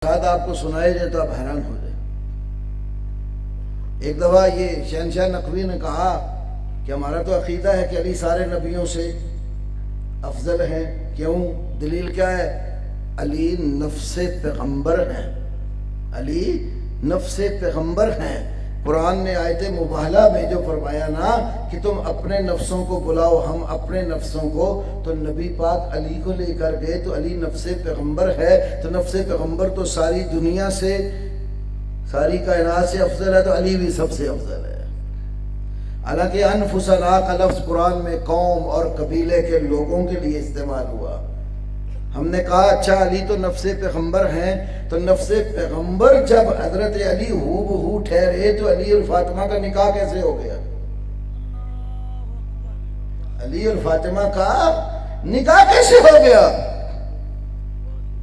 بات آپ کو سنائے جائے تو آپ حیران ہو جائیں۔ ایک دفعہ یہ شہنشاہ نقوی نے کہا کہ ہمارا تو عقیدہ ہے کہ علی سارے نبیوں سے افضل ہیں۔ کیوں؟ دلیل کیا ہے؟ علی نفس پیغمبر ہیں، علی نفس پیغمبر ہیں۔ قرآن نے آیت مباہلہ میں جو فرمایا نا کہ تم اپنے نفسوں کو بلاؤ، ہم اپنے نفسوں کو، تو نبی پاک علی کو لے کر گئے تو علی نفس پیغمبر ہے، تو نفس پیغمبر تو ساری دنیا سے، ساری کائنات سے افضل ہے، تو علی بھی سب سے افضل ہے۔ حالانکہ انفسنا کا لفظ قرآن میں قوم اور قبیلے کے لوگوں کے لیے استعمال ہوا۔ ہم نے کہا اچھا علی تو نفس پیغمبر ہیں، تو نفس پیغمبر جب حضرت علی ہو بہو ٹھہرے تو علی اور فاطمہ کا نکاح کیسے ہو گیا؟ علی اور فاطمہ کا نکاح کیسے ہو گیا؟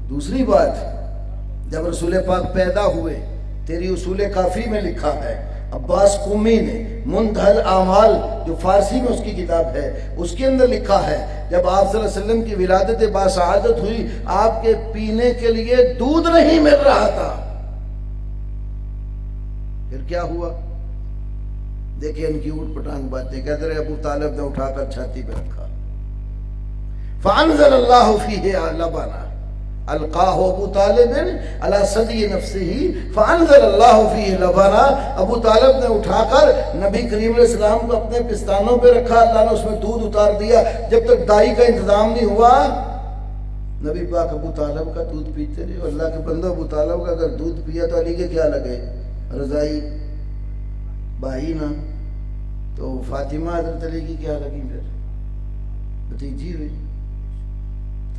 دوسری بات، جب رسول پاک پیدا ہوئے، تیری اصول کافی میں لکھا ہے، عباس قمی نے منتہل اعمال جو فارسی میں اس کی کتاب ہے اس کے اندر لکھا ہے، جب آپ صلی اللہ علیہ وسلم کی ولادت باسعادت ہوئی، آپ کے پینے کے لیے دودھ نہیں مل رہا تھا۔ پھر کیا ہوا؟ دیکھیں ان کی اوٹ پٹانگ باتیں، کہتے رہے ابو طالب نے اٹھا کر چھاتی پہ رکھا، فانزل اللہ فیہ لبنا القاہ ابو طالب علی صدی نفسہ فانزل اللہ فیہ لبنا، ابو طالب نے اٹھا کر نبی کریم علیہ السلام کو اپنے پستانوں پہ رکھا، اللہ نے اس میں دودھ اتار دیا۔ جب تک دائی کا انتظام نہیں ہوا، نبی پاک ابو طالب کا دودھ پیتے رہے۔ اللہ کے بندو، ابو طالب کا اگر دودھ پیا تو علی کے کیا لگے؟ رضائی بھائی نا، تو فاطمہ حضرت علی کی کیا لگی؟ پھر بھتیجی ہوئی۔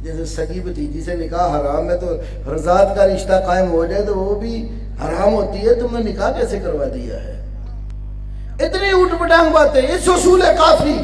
جیسے سگی بھتیجی سے نکاح حرام ہے تو رضاعت کا رشتہ قائم ہو جائے تو وہ بھی حرام ہوتی ہے، تم نے نکاح کیسے کروا دیا ہے؟ اتنی اوٹ پٹانگ باتیں، اس اصول کافی